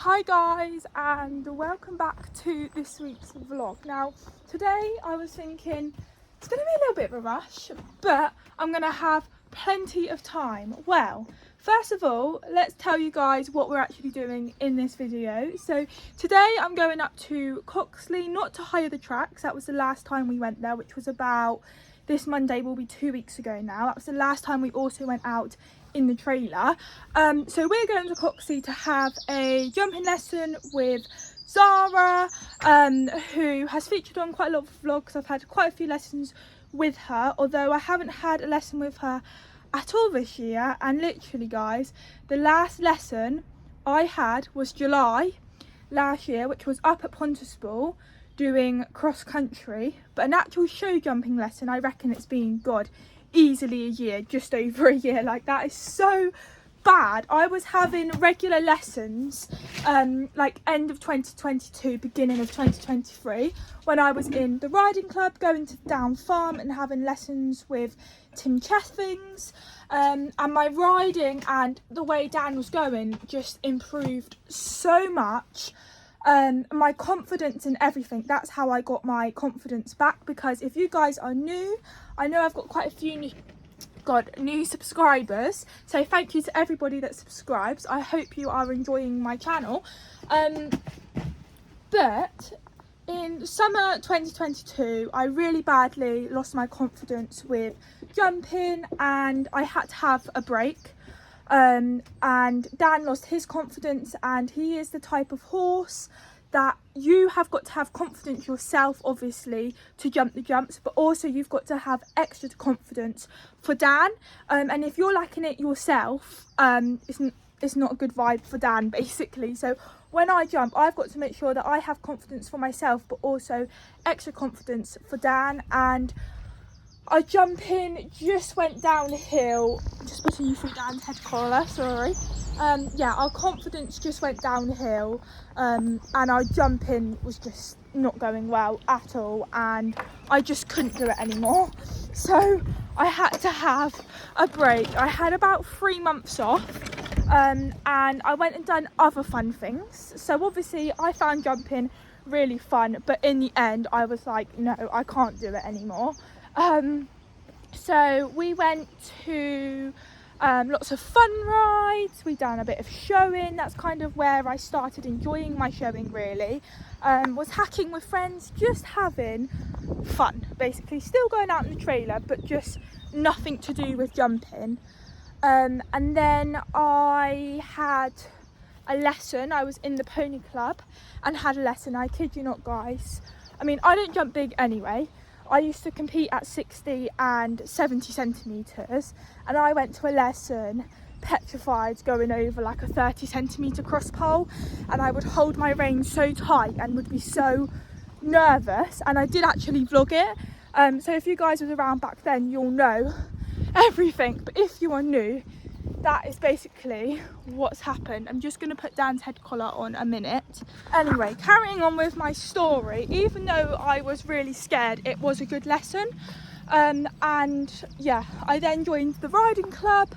Hi guys, and welcome back to this week's vlog. Now today I was thinking it's going to be a little bit of a rush, but I'm going to have plenty of time. Well, first of all, let's tell you guys what we're actually doing in this video. So today I'm going up to Coxley, not to hire the tracks. That was the last time we went there, which was about this Monday will be 2 weeks ago now. That was the last time we also went out in the trailer. So we're going to Coxley to have a jumping lesson with Zara, who has featured on quite a lot of vlogs. I've had quite a few lessons with her, although I haven't had a lesson with her at all this year. And literally guys, the last lesson I had was July last year, which was up at Pontypool doing cross country. But an actual show jumping lesson, I reckon it's been God, easily a year, just over a year. Like, that is so bad. I was having regular lessons like end of 2022, beginning of 2023, when I was in the riding club, going to Down Farm and having lessons with Tim Chethings, and my riding and the way Dan was going just improved so much. My confidence in everything. That's how I got my confidence back, because if you guys are new, I know I've got quite a few new subscribers, so thank you to everybody that subscribes. I hope you are enjoying my channel. But in summer 2022 I really badly lost my confidence with jumping and I had to have a break. And Dan lost his confidence, and he is the type of horse that you have got to have confidence yourself, obviously, to jump the jumps, but also you've got to have extra confidence for Dan. And if you're lacking it yourself, it's not a good vibe for Dan, basically. So when I jump, I've got to make sure that I have confidence for myself, but also extra confidence for Dan. And our jumping just went downhill. Just putting you through Dan's head collar, sorry. Yeah, our confidence just went downhill, and our jumping was just not going well at all, and I just couldn't do it anymore. So I had to have a break. I had about 3 months off, and I went and done other fun things. So obviously I found jumping really fun, but in the end I was like, no, I can't do it anymore. So we went to lots of fun rides. We done a bit of showing. That's kind of where I started enjoying my showing, really. Was hacking with friends, just having fun, basically. Still going out in the trailer, but just nothing to do with jumping. And then I had a lesson. I was in the pony club and had a lesson. I kid you not, guys. I mean, I don't jump big anyway. I used to compete at 60 and 70 centimetres, and I went to a lesson petrified going over like a 30 centimetre cross pole, and I would hold my rein so tight and would be so nervous. And I did actually vlog it, so if you guys was around back then, you'll know everything. But if you are new, that is basically what's happened. I'm just going to put Dan's head collar on a minute. Anyway, carrying on with my story, even though I was really scared, it was a good lesson. And yeah, I then joined the riding club,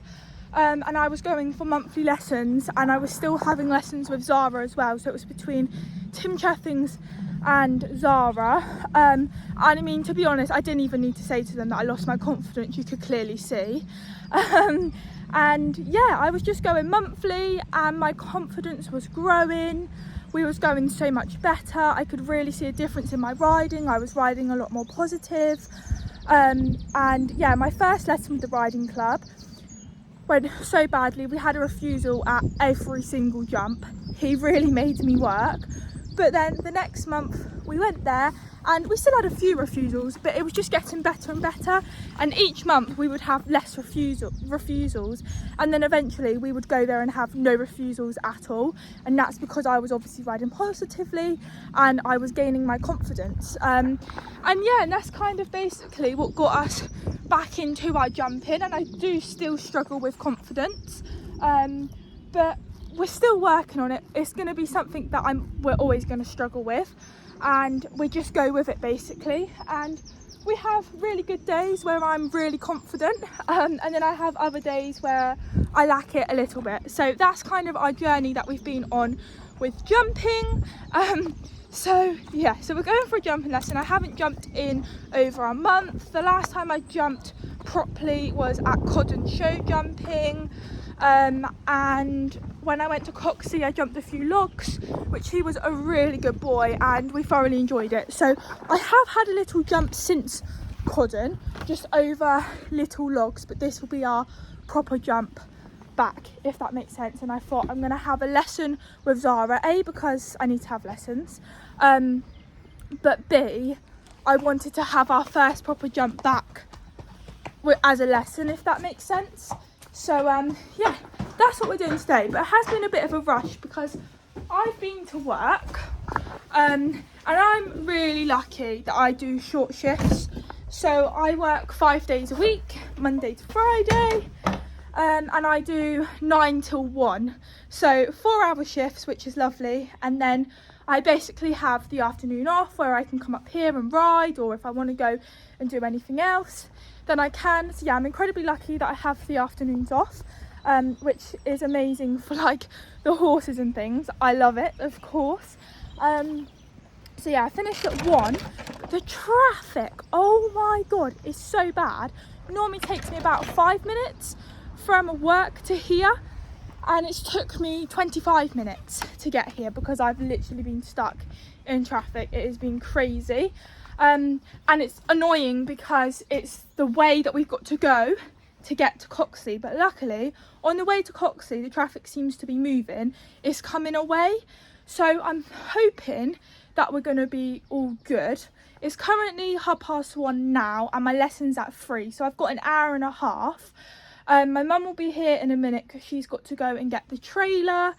and I was going for monthly lessons, and I was still having lessons with Zara as well. So it was between Tim Chethings and Zara. And I mean, to be honest, I didn't even need to say to them that I lost my confidence. You could clearly see. And yeah, I was just going monthly and my confidence was growing. We was going so much better. I could really see a difference in my riding. I was riding a lot more positive. And yeah, my first lesson with the riding club went so badly. We had a refusal at every single jump. He really made me work. But then the next month we went there and we still had a few refusals, but it was just getting better and better. And each month we would have less refusals, and then eventually we would go there and have no refusals at all. And that's because I was obviously riding positively and I was gaining my confidence. And yeah, and that's kind of basically what got us back into our jumping. And I do still struggle with confidence, but we're still working on it. It's going to be something that we're always going to struggle with, and we just go with it, basically. And we have really good days where I'm really confident, and then I have other days where I lack it a little bit. So that's kind of our journey that we've been on with jumping. So yeah, so we're going for a jumping lesson. I haven't jumped in over a month. The last time I jumped properly was at Codden Show jumping, and when I went to Coxey I jumped a few logs, which he was a really good boy and we thoroughly enjoyed it. So I have had a little jump since Codden, just over little logs, but this will be our proper jump back, if that makes sense. And I thought I'm gonna have a lesson with Zara, A, because I need to have lessons, but B, I wanted to have our first proper jump back as a lesson, if that makes sense. So yeah, that's what we're doing today. But it has been a bit of a rush because I've been to work, and I'm really lucky that I do short shifts. So I work 5 days a week, Monday to Friday, and I do 9 till 1, so 4-hour shifts, which is lovely. And then I basically have the afternoon off where I can come up here and ride, or if I want to go and do anything else then I can. So yeah, I'm incredibly lucky that I have the afternoons off, which is amazing for like the horses and things. I love it, of course. So yeah, I finished at 1. The traffic, oh my god, is so bad. It normally takes me about 5 minutes from work to here, and it's took me 25 minutes to get here because I've literally been stuck in traffic. It has been crazy, and it's annoying because it's the way that we've got to go to get to Coxey. But luckily on the way to Coxey the traffic seems to be moving, it's coming away, so I'm hoping that we're going to be all good. It's currently 1:30 now and my lesson's at 3, so I've got an hour and a half. My mum will be here in a minute because she's got to go and get the trailer,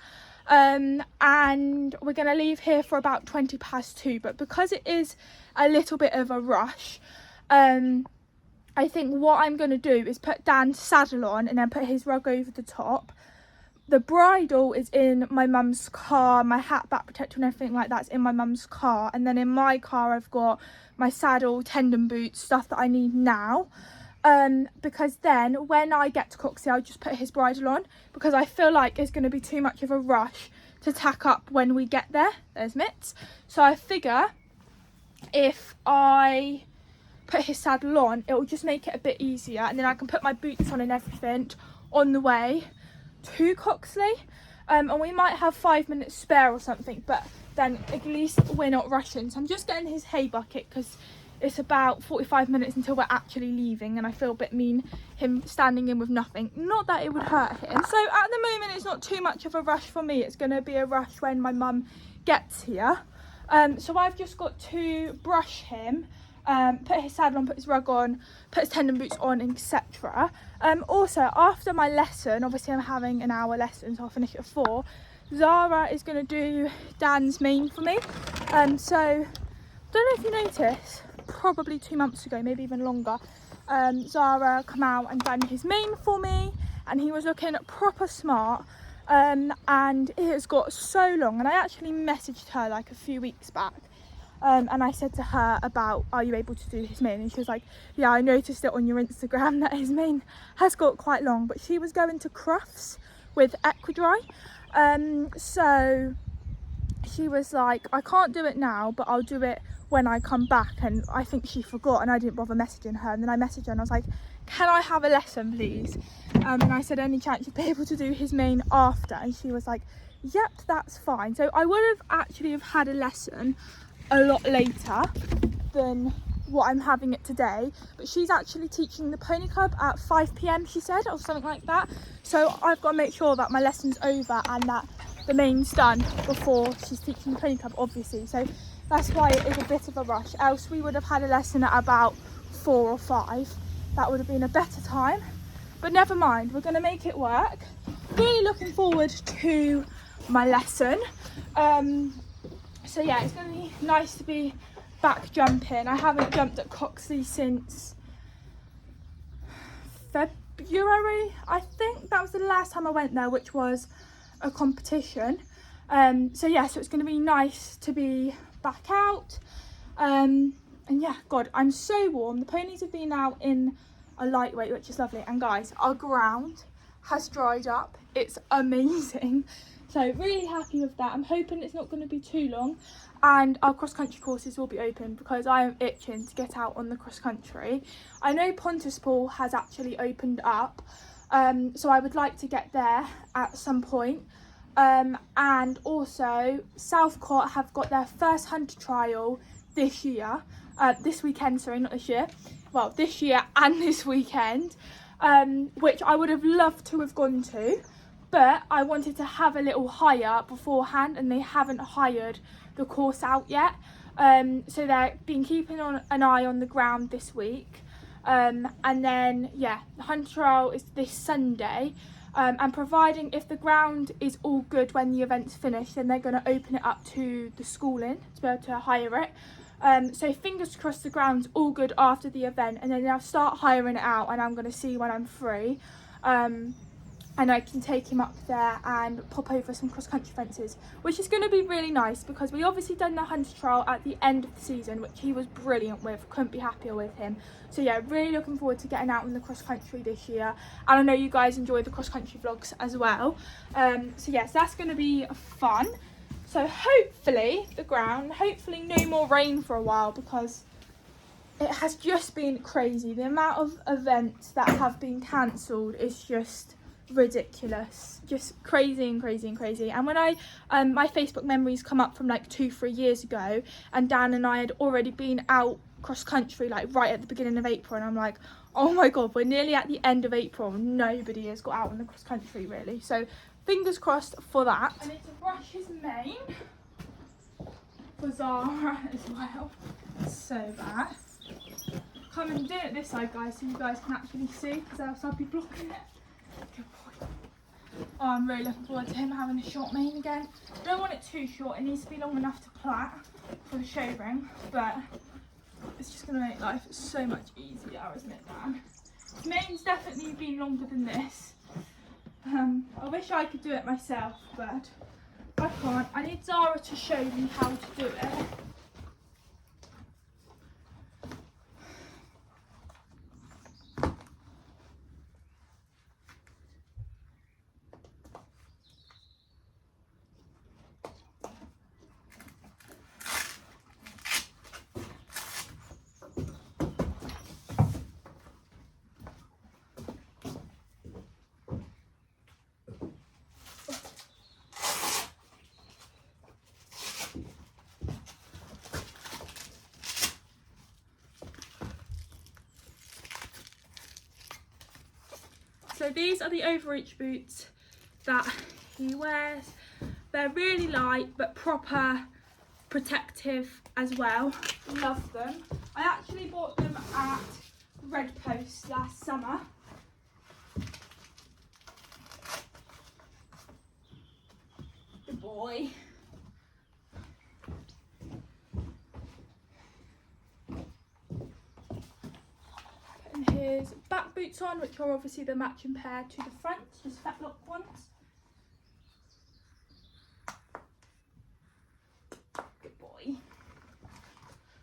and we're going to leave here for about 2:20. But because it is a little bit of a rush, I think what I'm going to do is put Dan's saddle on and then put his rug over the top. The bridle is in my mum's car, my hat, back protector and everything like that's in my mum's car, and then in my car I've got my saddle, tendon boots, stuff that I need now. Because then when I get to Coxey I'll just put his bridle on, because I feel like it's going to be too much of a rush to tack up when we get there. There's Mitts. So I figure if I put his saddle on it will just make it a bit easier, and then I can put my boots on and everything on the way to Coxey, and we might have 5 minutes spare or something, but then at least we're not rushing. So I'm just getting his hay bucket because it's about 45 minutes until we're actually leaving, and I feel a bit mean him standing in with nothing. Not that it would hurt him. So at the moment it's not too much of a rush for me. It's going to be a rush when my mum gets here. So I've just got to brush him, put his saddle on, put his rug on, put his tendon boots on, etc. Also after my lesson, obviously I'm having an hour lesson, so I'll finish at 4. Zara is going to do Dan's mane for me. So don't know if you noticed, probably 2 months ago, maybe even longer, Zara come out and done his mane for me, and he was looking proper smart, and it has got so long. And I actually messaged her like a few weeks back, and I said to her about, are you able to do his mane? And she was like, yeah, I noticed it on your Instagram that his mane has got quite long. But she was going to Crufts with Equidry, so she was like, I can't do it now, but I'll do it when I come back. And I think she forgot and I didn't bother messaging her, and then I messaged her and I was like, can I have a lesson please? And I said, any chance you'd be able to do his mane after? And she was like, yep, that's fine. So I would have actually have had a lesson a lot later than what I'm having it today, but she's actually teaching the pony club at 5 PM she said, or something like that. So I've got to make sure that my lesson's over and that the main's done before she's teaching the pony club, obviously. So that's why it is a bit of a rush, else we would have had a lesson at about 4 or 5. That would have been a better time, but never mind, we're going to make it work. Really looking forward to my lesson. So yeah, it's going to be nice to be back jumping. I haven't jumped at Coxey since February, I think that was the last time I went there, which was a competition. So yeah, so it's going to be nice to be back out, and yeah, god, I'm so warm. The ponies have been out in a lightweight, which is lovely, and guys, our ground has dried up. It's amazing. So really happy with that. I'm hoping it's not going to be too long and our cross country courses will be open, because I am itching to get out on the cross country. I know Pontypool has actually opened up, so I would like to get there at some point. And also Southcourt have got their first hunter trial this year, this weekend, sorry, not this year. Well, this year and this weekend, which I would have loved to have gone to, but I wanted to have a little hire beforehand, and they haven't hired the course out yet. So they've been keeping an eye on the ground this week. And then, yeah, the hunter trial is this Sunday. And providing if the ground is all good when the event's finished, then they're going to open it up to the schooling to be able to hire it. So fingers crossed the ground's all good after the event, and then they'll start hiring it out, and I'm going to see when I'm free. And I can take him up there and pop over some cross-country fences, which is going to be really nice, because we obviously done the hunter trial at the end of the season, which he was brilliant with. Couldn't be happier with him. So yeah, really looking forward to getting out in the cross-country this year, and I know you guys enjoy the cross-country vlogs as well. So yes, that's going to be fun. So hopefully the ground, hopefully no more rain for a while, because it has just been crazy. The amount of events that have been cancelled is just ridiculous, just crazy and crazy and crazy. And when I my Facebook memories come up from like 2-3 years ago, and Dan and I had already been out cross country like right at the beginning of April, and I'm like, oh my god, we're nearly at the end of April, nobody has got out on the cross country really. So fingers crossed for that. I need to brush his mane for Zara as well. So bad. Come and do it this side, guys, so you guys can actually see, because else I'll be blocking it. Good boy. Oh, I'm really looking forward to him having a short mane again. Don't want it too short, it needs to be long enough to plait for the show ring, but it's just going to make life so much easier, isn't it, Dan? His mane's definitely been longer than this. I wish I could do it myself, but I can't. I need Zara to show me how to do it. So these are the overreach boots that he wears. They're really light but proper protective as well. Love them. I actually bought them at Red Post last summer. Good boy. His back boots on, which are obviously the matching pair to the front, just fetlock ones. Good boy.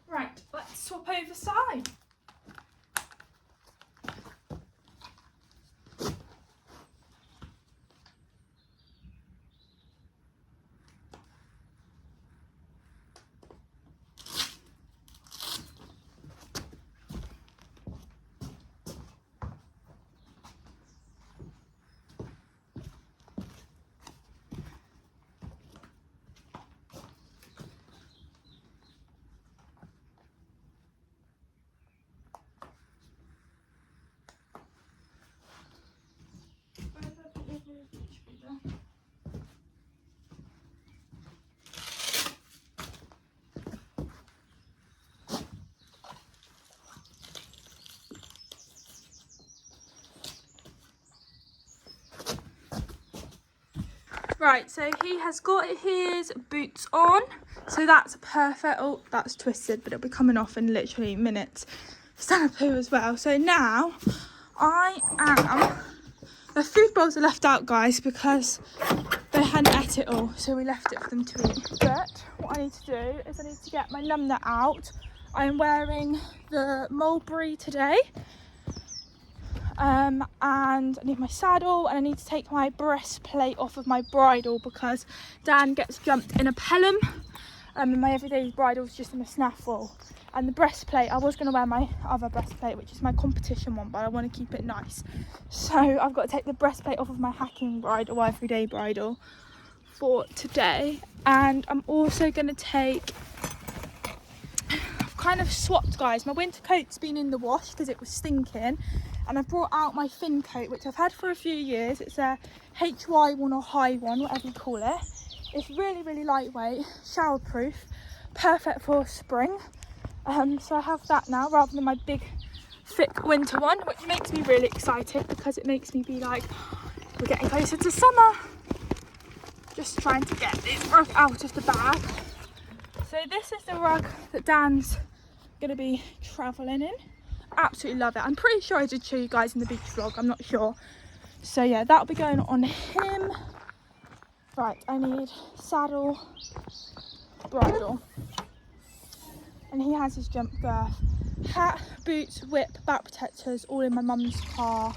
Right, let's swap over side. Right, so he has got his boots on, so that's perfect. Oh, that's twisted, but it'll be coming off in literally minutes. Shampoo as well. So now the food bowls are left out, guys, because they hadn't ate it all, so we left it for them to eat. But what I need to do is I need to get my numnut out. I'm wearing the mulberry today. and I need my saddle, and I need to take my breastplate off of my bridle because Dan gets jumped in a pelham, and my everyday bridle is just in a snaffle. And the breastplate, I was going to wear my other breastplate, which is my competition one, but I want to keep it nice. So I've got to take the breastplate off of my hacking bridle, everyday bridle, for today. And I'm also going to take, I've kind of swapped, guys. My winter coat's been in the wash because it was stinking. And I've brought out my Finn coat, which I've had for a few years. It's a HY one or high one, whatever you call it. It's really, really lightweight, shower proof, perfect for spring. So I have that now rather than my big thick winter one, which makes me really excited because it makes me be like, we're getting closer to summer. Just trying to get this rug out of the bag. So this is the rug that Dan's going to be travelling in. Absolutely love it. I'm pretty sure I did show you guys in the beach vlog, I'm not sure. So yeah, that'll be going on him. Right, I need saddle, bridle. And he has his jump girth, hat, boots, whip, back protectors, all in my mum's car.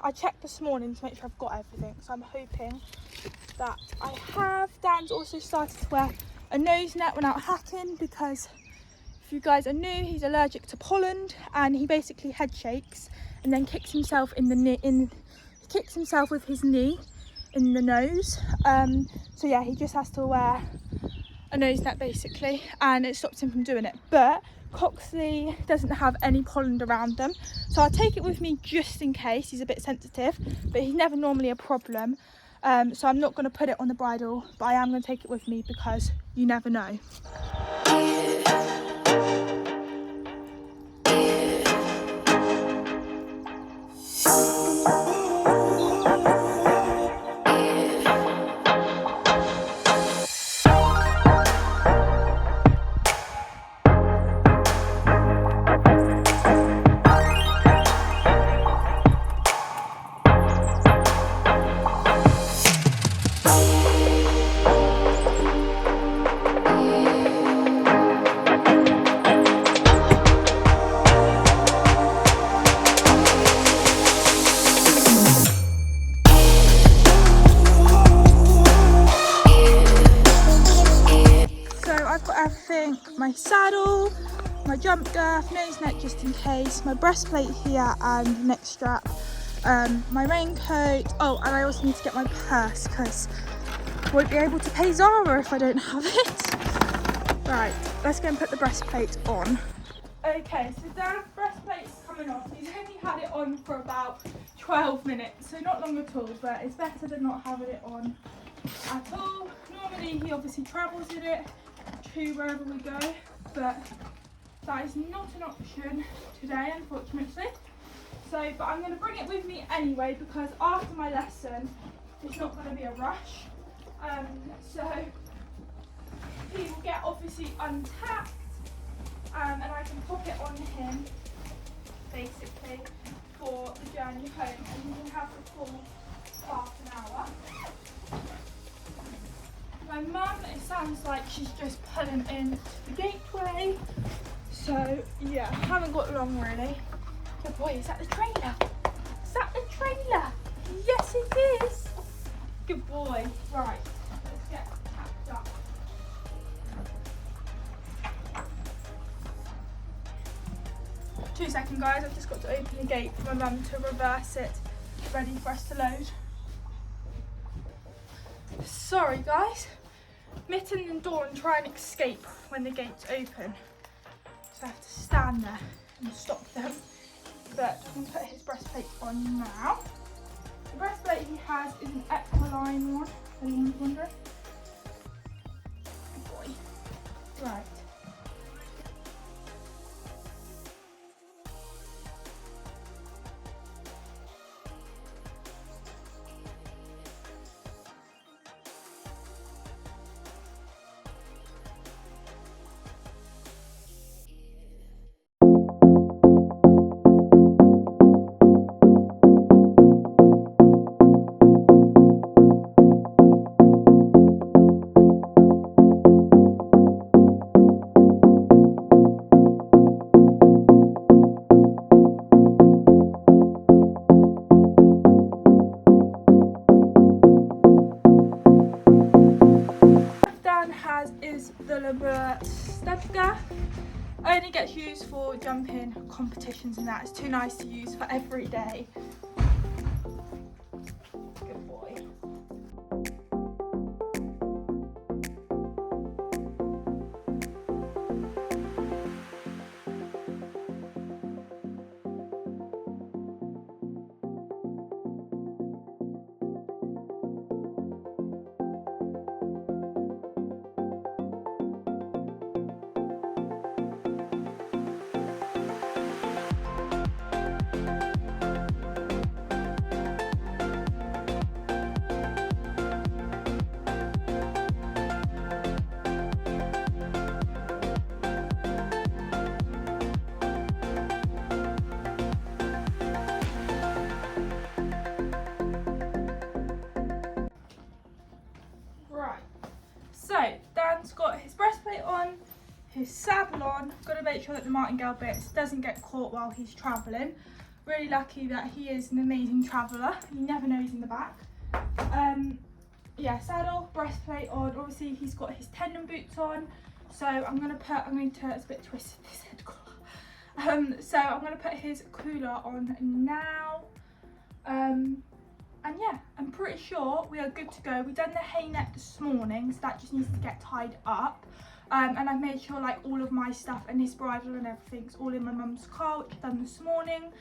I checked this morning to make sure I've got everything, so I'm hoping that I have. Dan's also started to wear a nose net when out hacking because if you guys are new, he's allergic to pollen, and he basically head shakes and then kicks himself in the knee. He kicks himself with his knee in the nose. So yeah, he just has to wear a nose net basically, and it stops him from doing it. But Coxley doesn't have any pollen around them, so I'll take it with me just in case. He's a bit sensitive, but he's never normally a problem. So I'm not going to put it on the bridle, but I am going to take it with me because you never know. My saddle, my jump girth, nose net just in case, my breastplate here and neck strap, my raincoat. Oh, and I also need to get my purse because I won't be able to pay Zara if I don't have it. Right, let's go and put the breastplate on. Okay, so Dan's breastplate's coming off. He's only had it on for about 12 minutes, so not long at all, but it's better than not having it on at all. Normally he obviously travels in it to wherever we go, but that is not an option today, unfortunately. So, but I'm going to bring it with me anyway because after my lesson it's not going to be a rush. So he will get obviously untacked, and I can pop it on him basically for the journey home, and he can have the full half an hour. My mum, it sounds like she's just pulling in the gateway. So yeah, haven't got long really. Good boy, is that the trailer? Is that the trailer? Yes it is. Good boy. Right, let's get tapped up. Two seconds guys, I've just got to open the gate for my mum to reverse it, ready for us to load. Sorry guys, Mitten and Dawn try and escape when the gates open, so I have to stand there and stop them. But I can put his breastplate on now. The breastplate he has is an Equiline one, if anyone's wondering. Good boy. Right. Gulliver Studga. Only gets used for jumping competitions and that. It's too nice to use for every day. Good boy. So Dan's got his breastplate on, his saddle on. Got to make sure that the martingale bits doesn't get caught while he's travelling. Really lucky that he is an amazing traveller. You never know he's in the back. Yeah, saddle, breastplate on. Obviously he's got his tendon boots on. So it's a bit twisted, this head collar. So I'm going to put his cooler on now. And yeah, I'm pretty sure we are good to go. We've done the hay net this morning, so that just needs to get tied up. And I've made sure like all of my stuff and his bridle and everything's all in my mum's car, which I've done this morning.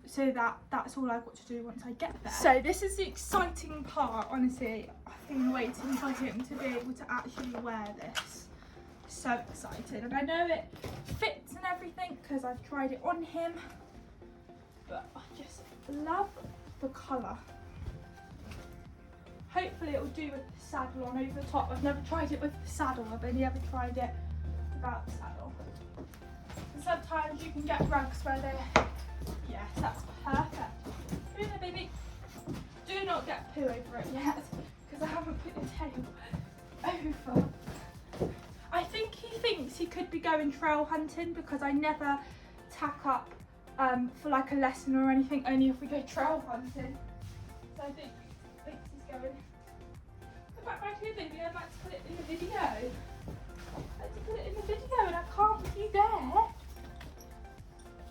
So that's all I've got to do once I get there. So this is the exciting part, honestly. I've been waiting for him to be able to actually wear this. So excited. And I know it fits and everything because I've tried it on him. But I just love the colour. Hopefully it will do with the saddle on over the top. I've never tried it with the saddle, I've only ever tried it without the saddle. And sometimes you can get rugs where they're, yes, that's perfect. Come here, baby. Do not get poo over it yet, because I haven't put the tail over. I think he thinks he could be going trail hunting because I never tack up for like a lesson or anything, only if we go trail hunting. So I think he's going. Come back right here, baby. I'd like to put it in the video. I'd like to put it in the video and I can't with you there.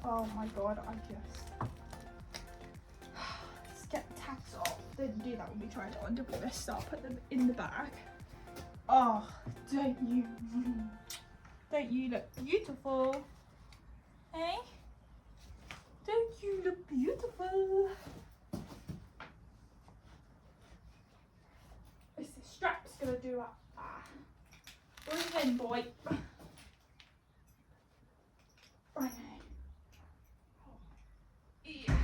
Oh my god, let's get the tags off. Didn't do that when we tried it on, did we? Let's start put them in the bag. Oh, don't you look beautiful? Hey? Don't you look beautiful? What's the strap's gonna do up? Bring it in, boy. Right now. Yeah,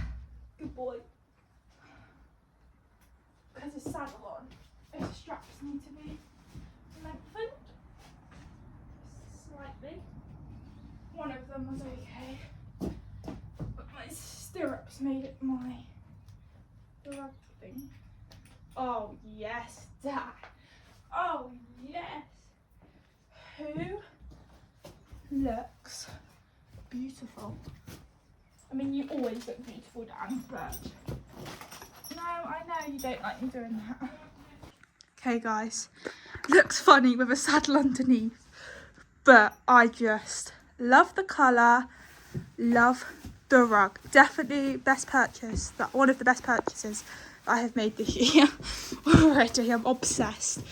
good boy. Because the saddle on, the straps need to be lengthened slightly. One of them was okay. My stirrups made it the rug thing. Oh yes, Dad. Oh yes. Who looks beautiful? I mean, you always look beautiful, Dan, but no, I know you don't like me doing that. Okay, guys, looks funny with a saddle underneath, but I just love the colour, love the rug. Definitely best purchase, one of the best purchases I have made this year already. I'm obsessed.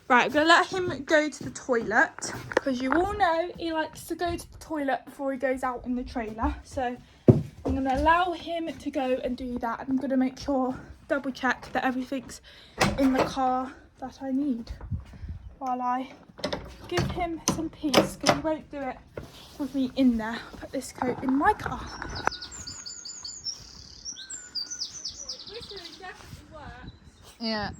Right, I'm going to let him go to the toilet because you all know he likes to go to the toilet before he goes out in the trailer. So I'm going to allow him to go and do that. I'm going to make sure, double check that everything's in the car that I need while I give him some peace because he won't do it with me in there. Put this coat in my car. Yeah.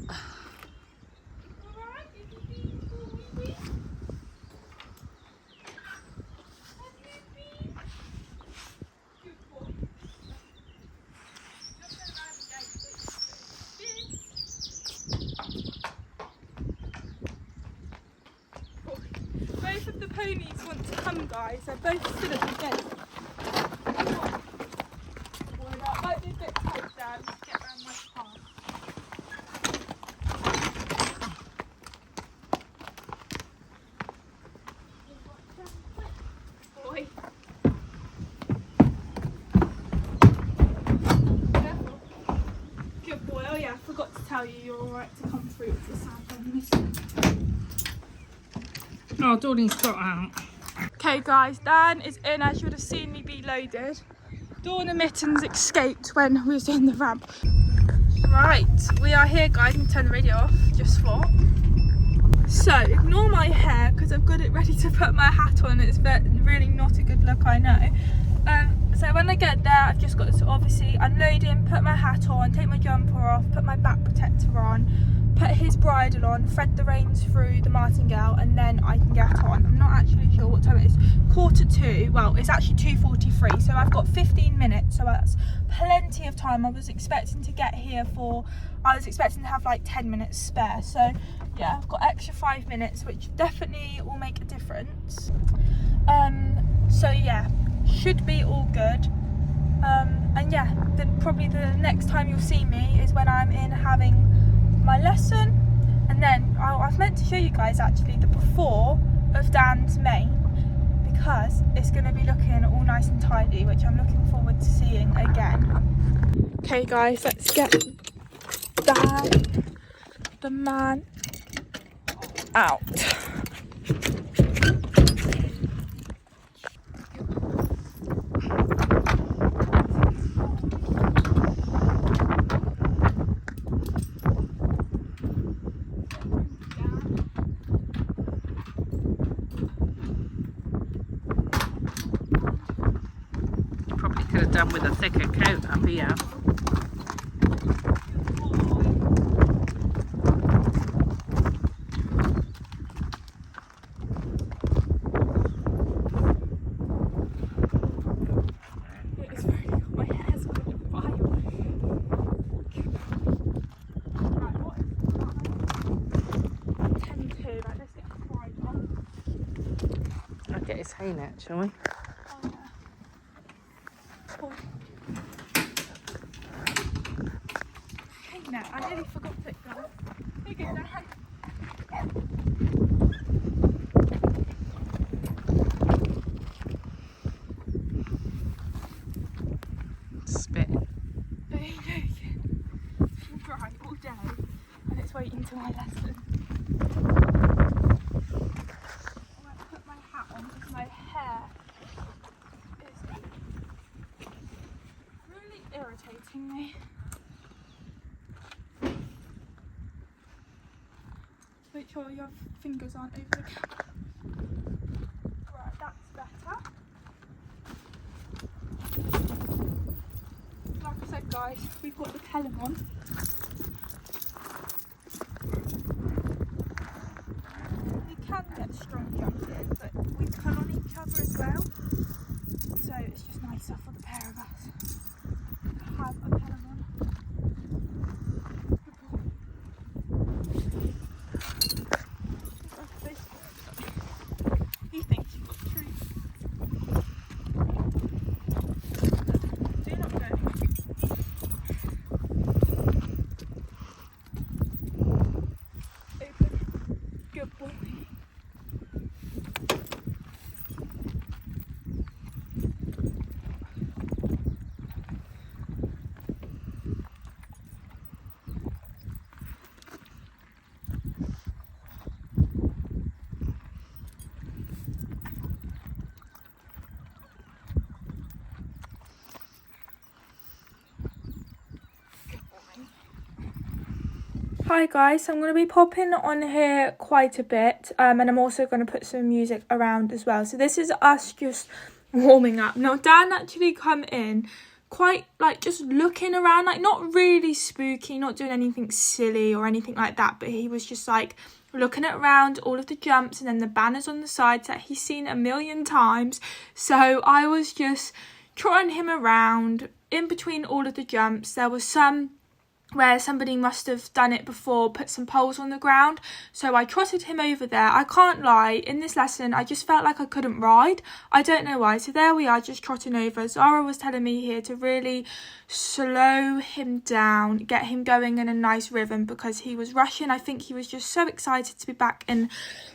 Both of the ponies want to come, guys. They're both still at the gate. Boy, that might be a bit tight, Dad. Let's get around my car. through the sound I'm missing. Oh, Doreen's got out. Okay guys, Dan is in, as you would have seen me be loaded. Dawn and Mittens escaped when we was doing the ramp. Right, we are here guys. I'm going to turn the radio off just for. So, ignore my hair because I've got it ready to put my hat on. It's really not a good look, I know. So when I get there, I've just got to obviously unload him, put my hat on, take my jumper off, put my back protector on, put his bridle on, thread the reins through the martingale, and then I can get on. I'm not actually sure what time it is. 1:45. Well, it's actually 2:43, so I've got 15 minutes, so that's plenty of time. I was expecting to get here I was expecting to have like 10 minutes spare, so yeah, I've got extra 5 minutes, which definitely will make a difference. So yeah, should be all good. And yeah, probably the next time you'll see me is when I'm in having my lesson, and then I was meant to show you guys actually the before of Dan's mane, because it's going to be looking all nice and tidy, which I'm looking forward to seeing again. Okay guys, let's get Dan, the man, out. Probably could have done with a thicker coat up here. Get his hay net, shall we? Hey now, I nearly forgot to put that. Here you go, Dan. Spitting. Right, all day, and it's waiting till my lesson. My hair is really irritating me. Make sure your fingers aren't over the cap. Right, that's better. Like I said guys, we've got the Pelham on. We can get strong jumping, but we pull on each other as well, so it's just nicer for the pair of us to have a Pelham on. He thinks you've got treats. Do not go. Open. Good boy. Hi guys, so I'm going to be popping on here quite a bit, and I'm also going to put some music around as well. So this is us just warming up. Now Dan actually come in quite like just looking around, like not really spooky, not doing anything silly or anything like that, but he was just like looking around all of the jumps and then the banners on the sides that he's seen a million times. So I was just trotting him around in between all of the jumps. There was some where somebody must have done it before, put some poles on the ground, so I trotted him over there. I can't lie, in this lesson I just felt like I couldn't ride. I don't know why. So there we are, just trotting over. Zara was telling me here to really slow him down, get him going in a nice rhythm, because he was rushing. I think he was just so excited to be back in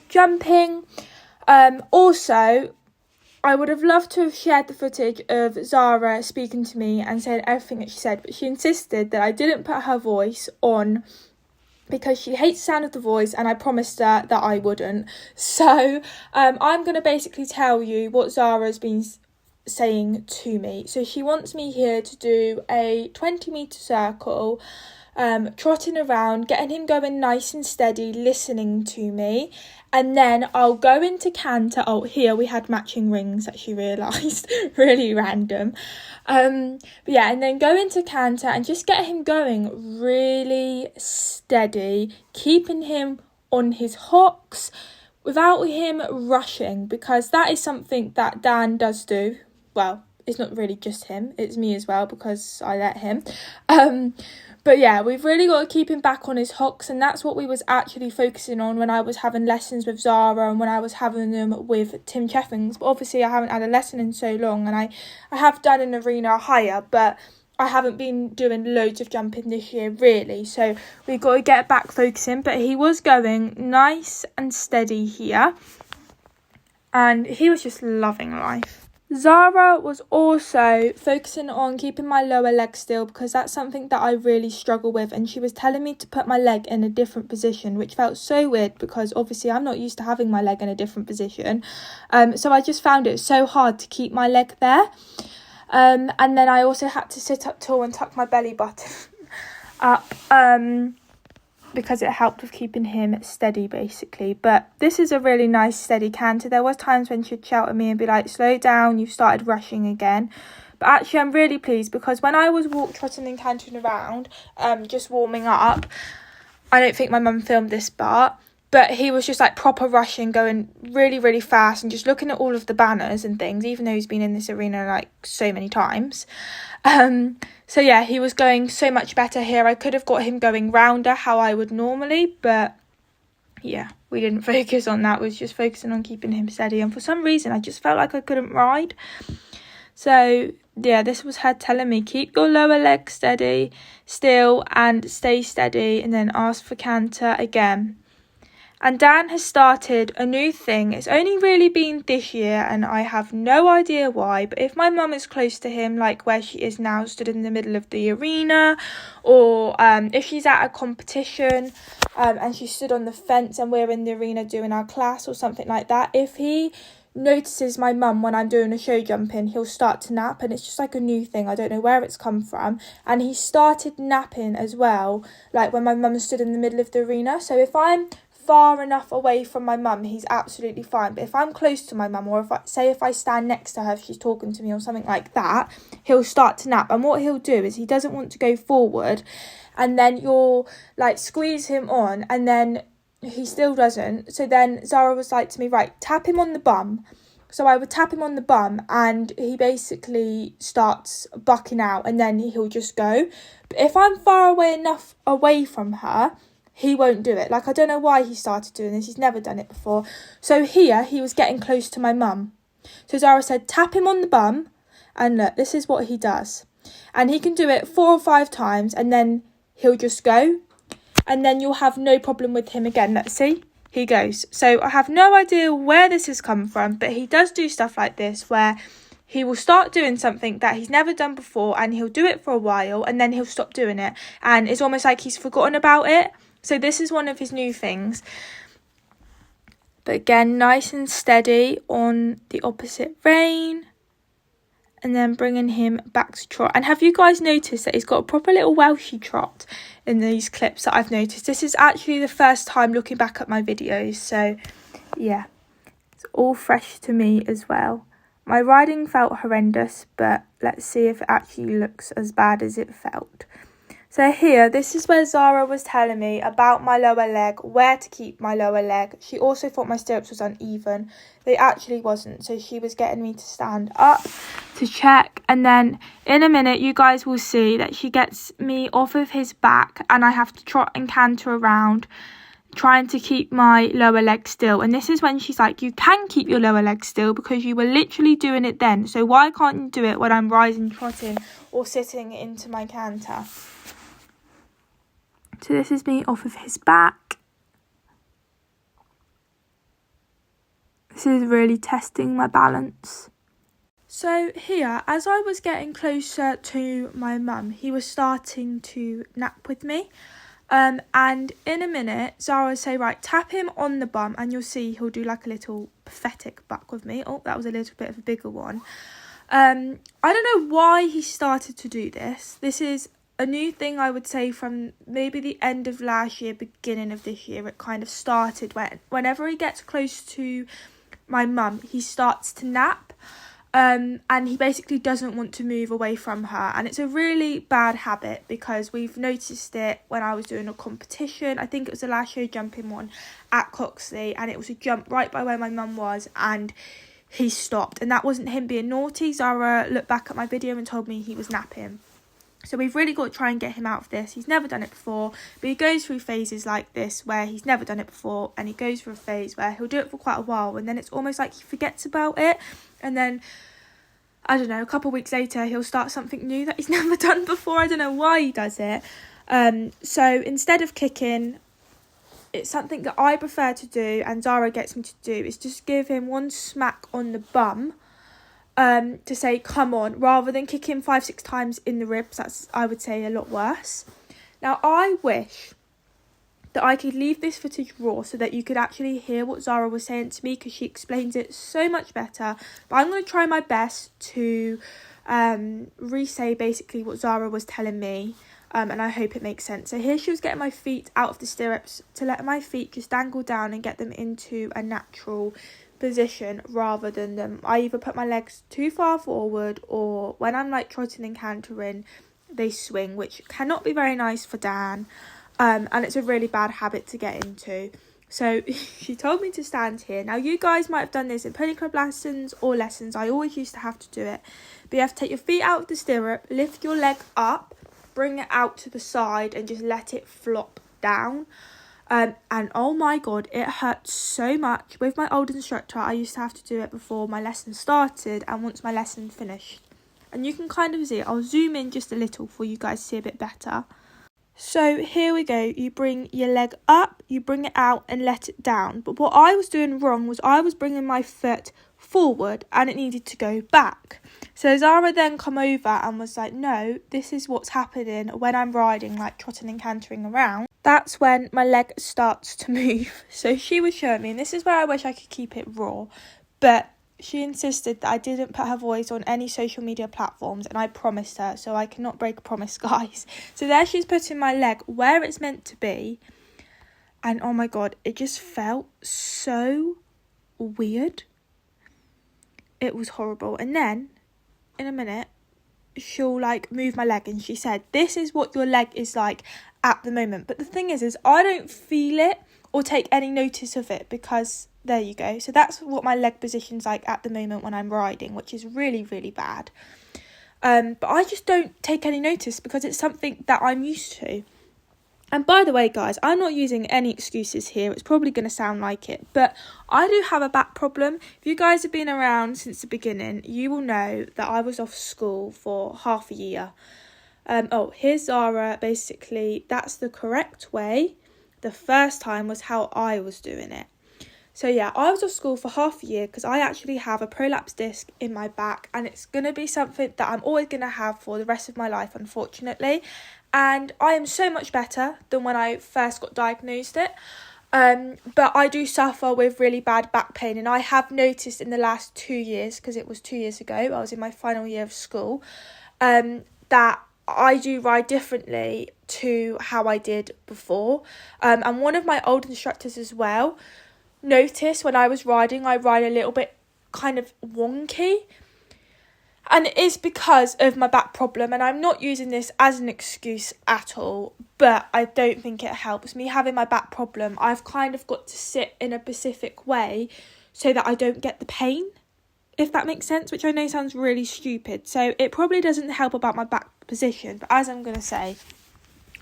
jumping. Also, I would have loved to have shared the footage of Zara speaking to me and saying everything that she said, but she insisted that I didn't put her voice on because she hates the sound of the voice, and I promised her that I wouldn't. So I'm going to basically tell you what Zara's been saying to me. So she wants me here to do a 20-metre circle, trotting around, getting him going nice and steady, listening to me, and then I'll go into canter. Oh, here we had matching rings that she realised. Really random. But yeah, and then go into canter and just get him going really steady, keeping him on his hocks without him rushing, because that is something that Dan does do. Well, it's not really just him, it's me as well, because I let him. But yeah, we've really got to keep him back on his hocks, and that's what we was actually focusing on when I was having lessons with Zara and when I was having them with Tim Cheffings. But obviously I haven't had a lesson in so long, and I have done an arena higher, but I haven't been doing loads of jumping this year really, so we've got to get back focusing. But he was going nice and steady here, and he was just loving life. Zara was also focusing on keeping my lower leg still, because that's something that I really struggle with, and she was telling me to put my leg in a different position, which felt so weird because obviously I'm not used to having my leg in a different position. So I just found it so hard to keep my leg there. And then I also had to sit up tall and tuck my belly button up, because it helped with keeping him steady basically. But this is a really nice steady canter. There was times when she'd shout at me and be like, slow down, you've started rushing again. But actually I'm really pleased, because when I was trotting and cantering around, just warming up, I don't think my mum filmed this part, but he was just like proper rushing, going really, really fast, and just looking at all of the banners and things, even though he's been in this arena like so many times. So yeah, he was going so much better here. I could have got him going rounder how I would normally, but yeah, we didn't focus on that. We was just focusing on keeping him steady, and for some reason I just felt like I couldn't ride. So yeah, this was her telling me, keep your lower leg steady still and stay steady, and then ask for canter again. And Dan has started a new thing. It's only really been this year, and I have no idea why, but if my mum is close to him, like where she is now, stood in the middle of the arena, or if she's at a competition and she stood on the fence and we're in the arena doing our class or something like that, if he notices my mum when I'm doing a show jumping, he'll start to nap, and it's just like a new thing. I don't know where it's come from. And he started napping as well, like when my mum stood in the middle of the arena. So if I'm far enough away from my mum, he's absolutely fine. But if I'm close to my mum, or if I stand next to her, if she's talking to me or something like that, he'll start to nap. And what he'll do is he doesn't want to go forward, and then you'll like squeeze him on, and then he still doesn't. So then Zara was like to me, right, tap him on the bum. So I would tap him on the bum, and he basically starts bucking out, and then he'll just go. But if I'm far enough away from her, he won't do it. Like, I don't know why he started doing this. He's never done it before. So here, he was getting close to my mum. So Zara said, tap him on the bum, and look, this is what he does. And he can do it 4 or 5 times, and then he'll just go. And then you'll have no problem with him again. Let's see. He goes. So I have no idea where this has come from, but he does do stuff like this where he will start doing something that he's never done before, and he'll do it for a while, and then he'll stop doing it. And it's almost like he's forgotten about it. So this is one of his new things. But again, nice and steady on the opposite rein. And then bringing him back to trot. And have you guys noticed that he's got a proper little Welshie trot in these clips that I've noticed? This is actually the first time looking back at my videos. So yeah, it's all fresh to me as well. My riding felt horrendous, but let's see if it actually looks as bad as it felt. So here, this is where Zara was telling me about my lower leg, where to keep my lower leg. She also thought my stirrups was uneven. They actually wasn't. So she was getting me to stand up to check. And then in a minute, you guys will see that she gets me off of his back, and I have to trot and canter around, trying to keep my lower leg still. And this is when she's like, you can keep your lower leg still because you were literally doing it then. So why can't you do it when I'm rising, trotting, or sitting into my canter? So this is me off of his back. This is really testing my balance. So here, as I was getting closer to my mum, he was starting to nap with me. And in a minute, Zara will say, right, tap him on the bum, and you'll see he'll do like a little pathetic buck with me. Oh, that was a little bit of a bigger one. I don't know why he started to do this. This is a new thing, I would say, from maybe the end of last year, beginning of this year. It kind of started whenever he gets close to my mum, he starts to nap. And he basically doesn't want to move away from her, and it's a really bad habit because we've noticed it when I was doing a competition. I think it was the last show jumping one at Coxley, and it was a jump right by where my mum was, and he stopped, and that wasn't him being naughty. Zara looked back at my video and told me he was napping. So we've really got to try and get him out of this. He's never done it before, but he goes through phases like this where he's never done it before, and he goes through a phase where he'll do it for quite a while, and then it's almost like he forgets about it, and then, I don't know, a couple of weeks later he'll start something new that he's never done before. I don't know why he does it. So instead of kicking, it's something that I prefer to do, and Zara gets me to do, is just give him one smack on the bum, to say come on, rather than kick him 5-6 times in the ribs. That's, I would say, a lot worse. Now I wish that I could leave this footage raw so that you could actually hear what Zara was saying to me, because she explains it so much better, but I'm going to try my best to re-say basically what Zara was telling me, and I hope it makes sense. So here she was getting my feet out of the stirrups to let my feet just dangle down and get them into a natural position rather than them. I either put my legs too far forward, or when I'm like trotting and cantering, they swing, which cannot be very nice for Dan, and it's a really bad habit to get into. So she told me to stand here. Now you guys might have done this in pony club lessons or lessons. I always used to have to do it, but you have to take your feet out of the stirrup, lift your leg up, bring it out to the side, and just let it flop down. And oh my god, it hurt so much. With my old instructor, I used to have to do it before my lesson started and once my lesson finished. And you can kind of see it. I'll zoom in just a little for you guys to see a bit better. So here we go. You bring your leg up, you bring it out and let it down. But what I was doing wrong was I was bringing my foot forward and it needed to go back. So Zara then come over and was like, no, this is what's happening when I'm riding, like trotting and cantering around. That's when my leg starts to move. So she was showing me, and this is where I wish I could keep it raw, but she insisted that I didn't put her voice on any social media platforms, and I promised her, so I cannot break a promise, guys. So there she's putting my leg where it's meant to be, and oh my god, it just felt so weird. It was horrible. And then in a minute she'll like move my leg, and she said, this is what your leg is like at the moment. But the thing is I don't feel it or take any notice of it, because there you go. So that's what my leg position's like at the moment when I'm riding, which is really, really bad. But I just don't take any notice because it's something that I'm used to. And by the way, guys, I'm not using any excuses here. It's probably going to sound like it, but I do have a back problem. If you guys have been around since the beginning, you will know that I was off school for half a year. Here's Zara. Basically, that's the correct way. The first time was how I was doing it. So yeah, I was off school for half a year because I actually have a prolapse disc in my back, and it's going to be something that I'm always going to have for the rest of my life, unfortunately. And I am so much better than when I first got diagnosed it. But I do suffer with really bad back pain, and I have noticed in the last 2 years, because it was 2 years ago, I was in my final year of school, that I do ride differently to how I did before. And one of my old instructors as well noticed when I was riding, I ride a little bit kind of wonky. And it is because of my back problem, and I'm not using this as an excuse at all, but I don't think it helps. Me having my back problem, I've kind of got to sit in a specific way so that I don't get the pain, if that makes sense, which I know sounds really stupid. So it probably doesn't help about my back position, but as I'm going to say,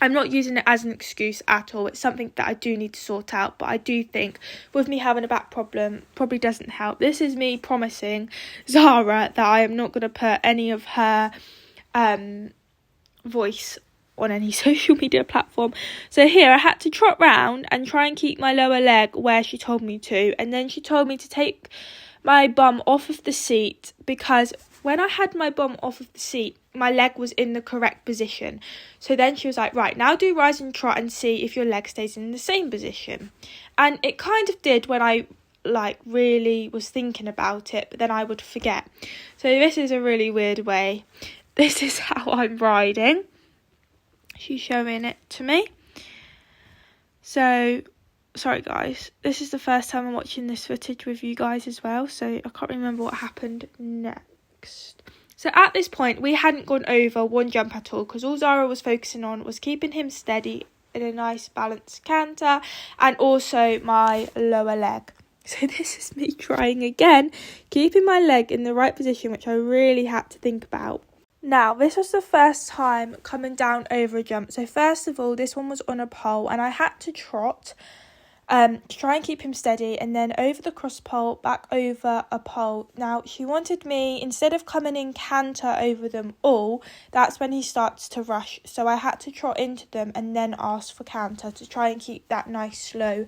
I'm not using it as an excuse at all. It's something that I do need to sort out, but I do think with me having a back problem probably doesn't help. This is me promising Zara that I am not going to put any of her voice on any social media platform. So here I had to trot round and try and keep my lower leg where she told me to, and then she told me to take my bum off of the seat because when I had my bum off of the seat, my leg was in the correct position. So then she was like, right, now do rise and trot and see if your leg stays in the same position. And it kind of did when I really was thinking about it, but then I would forget. So this is a really weird way. This is how I'm riding. She's showing it to me. So, sorry guys, this is the first time I'm watching this footage with you guys as well, so I can't remember what happened next. So at this point, we hadn't gone over one jump at all, because all Zara was focusing on was keeping him steady in a nice balanced canter, and also my lower leg. So this is me trying again, keeping my leg in the right position, which I really had to think about. Now, this was the first time coming down over a jump. So first of all, this one was on a pole, and I had to trot to try and keep him steady, and then over the cross pole, back over a pole. Now, she wanted me, instead of coming in canter over them all, that's when he starts to rush. So I had to trot into them and then ask for canter to try and keep that nice, slow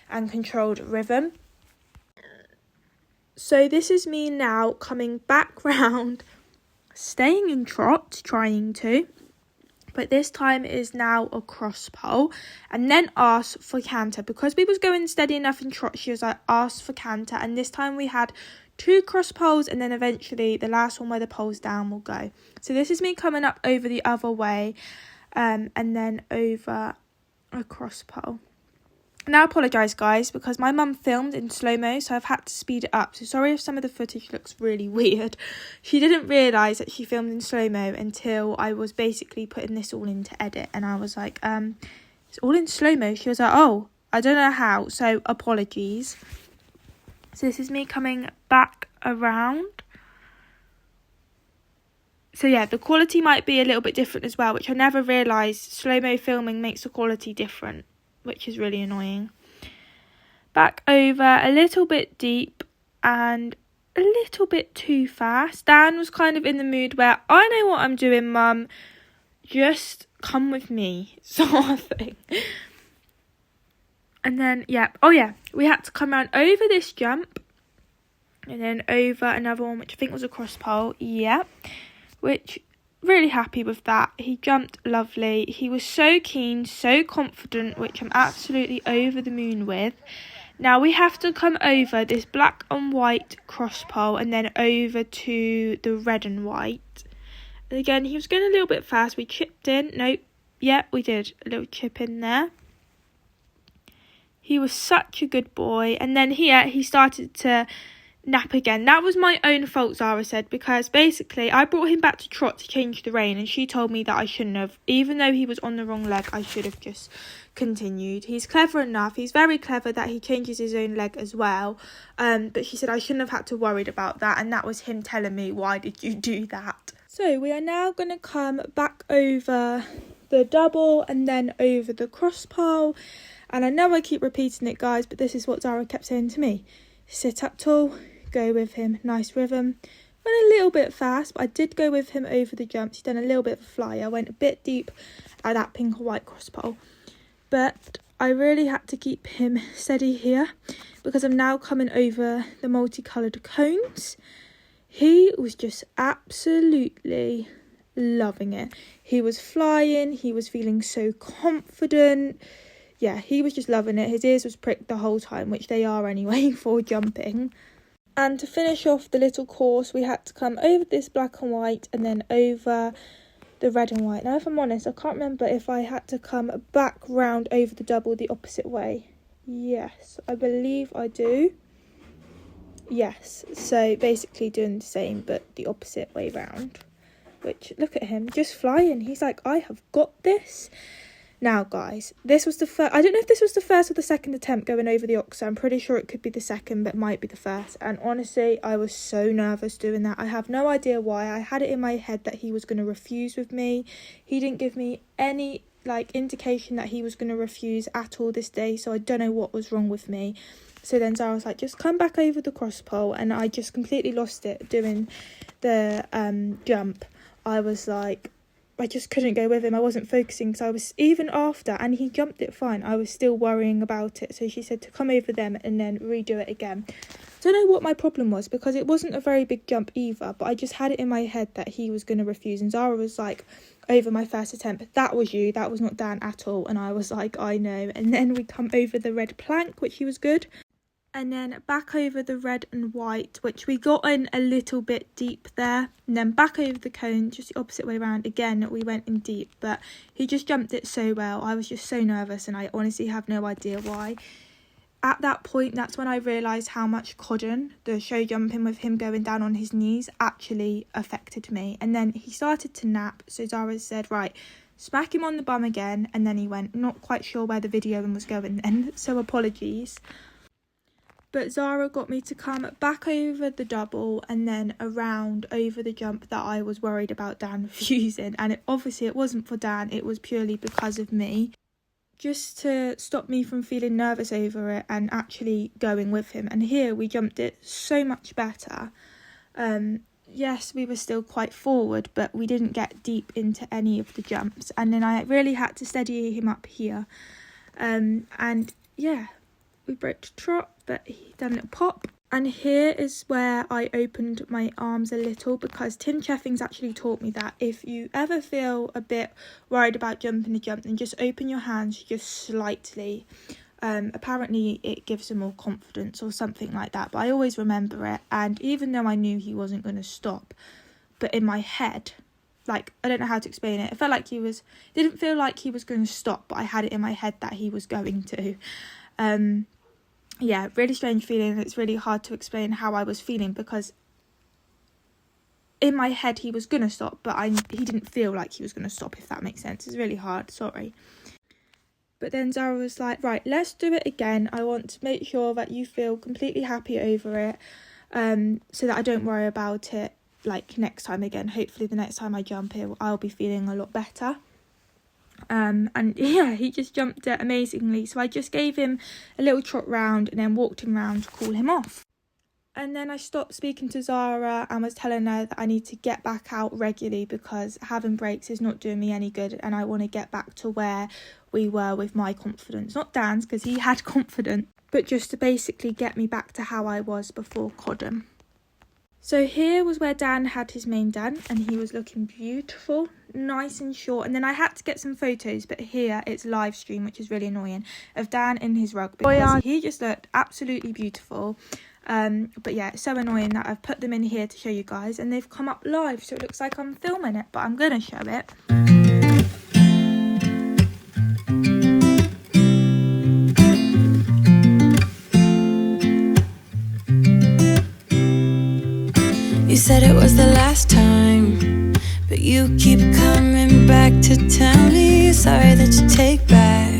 and controlled rhythm. So this is me now coming back round, staying in trot, trying to, but this time it is now a cross pole, and then ask for canter. Because we was going steady enough in trot, she was like, ask for canter, and this time we had 2 cross poles, and then eventually the last one where the pole's down will go. So this is me coming up over the other way, and then over a cross pole. Now, I apologise guys, because my mum filmed in slow-mo, so I've had to speed it up. So sorry if some of the footage looks really weird. She didn't realise that she filmed in slow-mo until I was basically putting this all into edit. And I was like, it's all in slow-mo. She was like, oh, I don't know how, so apologies. So this is me coming back around. So yeah, the quality might be a little bit different as well, which I never realised slow-mo filming makes the quality different, which is really annoying. Back over a little bit deep and a little bit too fast. Dan was kind of in the mood where, I know what I'm doing, Mum, just come with me, sort of thing. And then, yeah, oh yeah, we had to come around over this jump and then over another one, which I think was a cross pole, yeah, which... really happy with that. He jumped lovely. He was so keen, so confident, which I'm absolutely over the moon with. Now we have to come over this black and white cross pole and then over to the red and white. And again, he was going a little bit fast. We chipped in. Nope. Yeah, we did. A little chip in there. He was such a good boy. And then here, he started to nap again. That was my own fault, Zara said, because basically I brought him back to trot to change the rein, and she told me that I shouldn't have. Even though he was on the wrong leg, I should have just continued. He's clever enough. He's very clever that he changes his own leg as well. But she said I shouldn't have had to worry about that, and that was him telling me, why did you do that? So we are now going to come back over the double and then over the cross pole. And I know I keep repeating it, guys, but this is what Zara kept saying to me. Sit up tall, go with him, nice rhythm. Went a little bit fast, but I did go with him over the jumps. He's done a little bit of a fly. I went a bit deep at that pink and white cross pole, but I really had to keep him steady here because I'm now coming over the multicoloured cones. He was just absolutely loving it. He was flying. He was feeling so confident. Yeah, he was just loving it. His ears was pricked the whole time, which they are anyway for jumping. And to finish off the little course, we had to come over this black and white and then over the red and white. Now, if I'm honest, I can't remember if I had to come back round over the double the opposite way. Yes, I believe I do. Yes, so basically doing the same but the opposite way round. Which, look at him, just flying. He's like, I have got this. Now, guys, this was the first... I don't know if this was the first or the second attempt going over the oxer. I'm pretty sure it could be the second, but it might be the first. And honestly, I was so nervous doing that. I have no idea why. I had it in my head that he was going to refuse with me. He didn't give me any, indication that he was going to refuse at all this day. So I don't know what was wrong with me. So then Zara was like, just come back over the cross pole. And I just completely lost it doing the jump. I was like... I just couldn't go with him. I wasn't focusing because I was, even after, and he jumped it fine, I was still worrying about it. So she said to come over them and then redo it again. don't know what my problem was, because it wasn't a very big jump either, but I just had it in my head that he was going to refuse. And Zara was like, over my first attempt, that was you, that was not Dan at all. And I was like, I know. And then we come over the red plank, which he was good. And then back over the red and white, which we got in a little bit deep there. And then back over the cone, just the opposite way around. Again, we went in deep, but he just jumped it so well. I was just so nervous, and I honestly have no idea why. At that point, that's when I realised how much Codden, the show jumping with him going down on his knees, actually affected me. And then he started to nap, so Zara said, right, smack him on the bum again. And then he went. Not quite sure where the videoing was going then, so apologies. But Zara got me to come back over the double and then around over the jump that I was worried about Dan refusing. And obviously it wasn't for Dan, it was purely because of me. Just to stop me from feeling nervous over it and actually going with him. And here we jumped it so much better. Yes, we were still quite forward, but we didn't get deep into any of the jumps. And then I really had to steady him up here. And yeah, we broke to trot, but he done a little pop. And here is where I opened my arms a little, because Tim Cheffings actually taught me that if you ever feel a bit worried about jumping the jump, then just open your hands just slightly. Apparently it gives them more confidence or something like that, but I always remember it. And even though I knew he wasn't going to stop, but in my head, like, I don't know how to explain it, it felt like didn't feel like he was going to stop, but I had it in my head that he was going to. Yeah, really strange feeling. It's really hard to explain how I was feeling, because in my head he was going to stop, but he didn't feel like he was going to stop, if that makes sense. It's really hard, sorry. But then Zara was like, right, let's do it again. I want to make sure that you feel completely happy over it, so that I don't worry about it, like, next time again. Hopefully the next time I jump it, I'll be feeling a lot better. And yeah, he just jumped it amazingly. So I just gave him a little trot round and then walked him round to call him off. And then I stopped speaking to Zara and was telling her that I need to get back out regularly, because having breaks is not doing me any good, and I want to get back to where we were with my confidence. Not Dan's, because he had confidence, but just to basically get me back to how I was before Codden. So here was where Dan had his main done, and he was looking beautiful, nice and short. And then I had to get some photos, but here it's live stream, which is really annoying, of Dan in his rug, because he just looked absolutely beautiful. But yeah, it's so annoying that I've put them in here to show you guys, and they've come up live, so it looks like I'm filming it, but I'm gonna show it. You said it was the last time, but you keep coming back to tell me sorry that you take back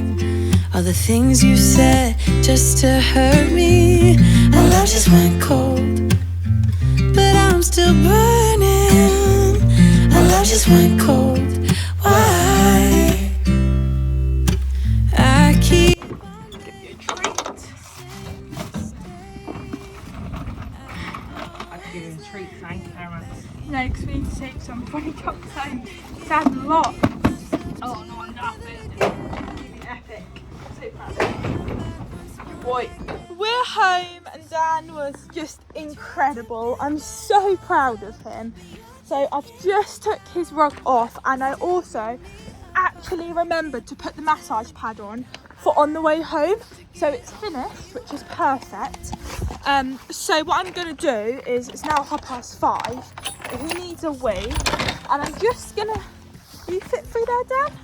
all the things you said just to hurt me. Our love just went cold, but I'm still burning. Our love just went cold. Why? I keep No, because we need to save some for he comes home. He's had a lot. Oh no, nothing. Epic. So proud. Boy. We're home and Dan was just incredible. I'm so proud of him. So I've just took his rug off, and I also actually remembered to put the massage pad on for on the way home. So it's finished, which is perfect. So what I'm going to do is, it's now 5:30. He needs a wee, and I'm just going to, you fit through there, Dan?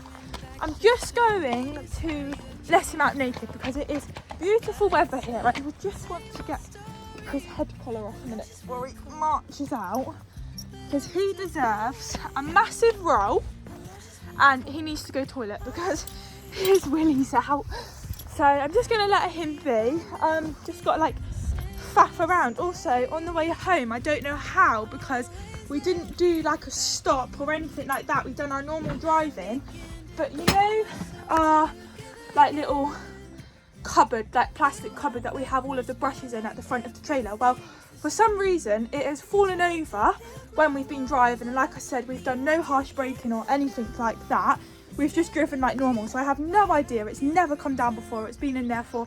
I'm just going to let him out naked, because it is beautiful weather here. I would just want to get his head collar off a minute before he marches out, because he deserves a massive roll, and he needs to go toilet because his willy's out. So I'm just going to let him be. Just got to like faff around. Also on the way home, I don't know how, because we didn't do like a stop or anything like that. We've done our normal driving, but you know our like little cupboard, like plastic cupboard that we have all of the brushes in at the front of the trailer, well, for some reason it has fallen over when we've been driving, and like I said, we've done no harsh braking or anything like that. We've just driven like normal, so I have no idea. It's never come down before. It's been in there for